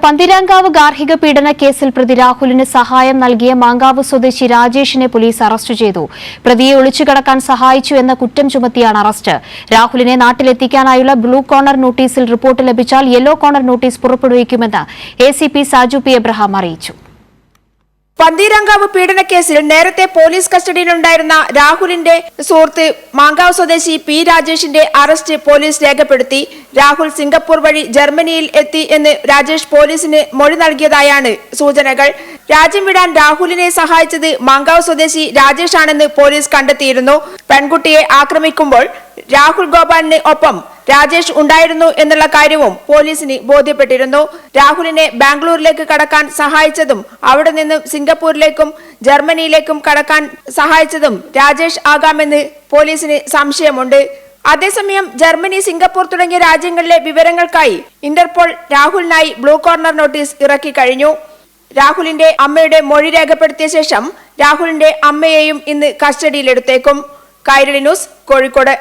പന്തിരാങ്കാവ് ഗാർഹിക പീഡന കേസിൽ പ്രതി രാഹുലിന് സഹായം നൽകിയ മാങ്കാവ് സ്വദേശി രാജേഷിനെ പോലീസ് അറസ്റ്റ് ചെയ്തു. പ്രതിയെ ഒളിച്ചുകടക്കാൻ സഹായിച്ചു എന്ന കുറ്റം ചുമത്തിയാണ് അറസ്റ്റ്. രാഹുലിനെ നാട്ടിലെത്തിക്കാനായുള്ള ബ്ലൂ കോർണർ നോട്ടീസിൽ റിപ്പോർട്ട് ലഭിച്ചാൽ യെല്ലോ കോർണർ നോട്ടീസ് പുറപ്പെടുവിക്കുമെന്ന് എസിപി സാജു പി എബ്രഹാം അറിയിച്ചു. പന്തീരാങ്കാവ് പീഡനക്കേസിൽ നേരത്തെ പോലീസ് കസ്റ്റഡിയിലുണ്ടായിരുന്ന രാഹുലിന്റെ സുഹൃത്ത് മാങ്കാവ് സ്വദേശി പി രാജേഷിന്റെ അറസ്റ്റ് പോലീസ് രേഖപ്പെടുത്തി. രാഹുൽ സിംഗപ്പൂർ വഴി ജർമ്മനിയിൽ എത്തി എന്ന് രാജേഷ് പോലീസിന് മൊഴി നൽകിയതായാണ് സൂചനകൾ. രാജ്യം വിടാൻ രാഹുലിനെ സഹായിച്ചത് മാങ്കാവ് സ്വദേശി രാജേഷ് ആണെന്ന് പോലീസ് കണ്ടെത്തിയിരുന്നു. പെൺകുട്ടിയെ ആക്രമിക്കുമ്പോൾ രാഹുൽ ഗോപാലിന് ഒപ്പം രാജേഷ് ഉണ്ടായിരുന്നു എന്നുള്ള കാര്യവും പോലീസിന് ബോധ്യപ്പെട്ടിരുന്നു. രാഹുലിനെ ബാംഗ്ലൂരിലേക്ക് കടക്കാൻ സഹായിച്ചതും അവിടെ നിന്നും സിംഗപ്പൂരിലേക്കും ജർമ്മനിയിലേക്കും കടക്കാൻ സഹായിച്ചതും രാജേഷ് ആകാമെന്ന് പോലീസിന് സംശയമുണ്ട്. അതേസമയം ജർമ്മനി, സിംഗപ്പൂർ തുടങ്ങിയ രാജ്യങ്ങളിലെ വിവരങ്ങൾക്കായി ഇന്റർപോൾ രാഹുലിനായി ബ്ലൂ കോർണർ നോട്ടീസ് ഇറക്കി കഴിഞ്ഞു. രാഹുലിന്റെ അമ്മയുടെ മൊഴി രേഖപ്പെടുത്തിയ ശേഷം രാഹുലിന്റെ അമ്മയെയും ഇന്ന് കസ്റ്റഡിയിലെടുത്തേക്കും. കൈരളി ന്യൂസ്, കോഴിക്കോട്.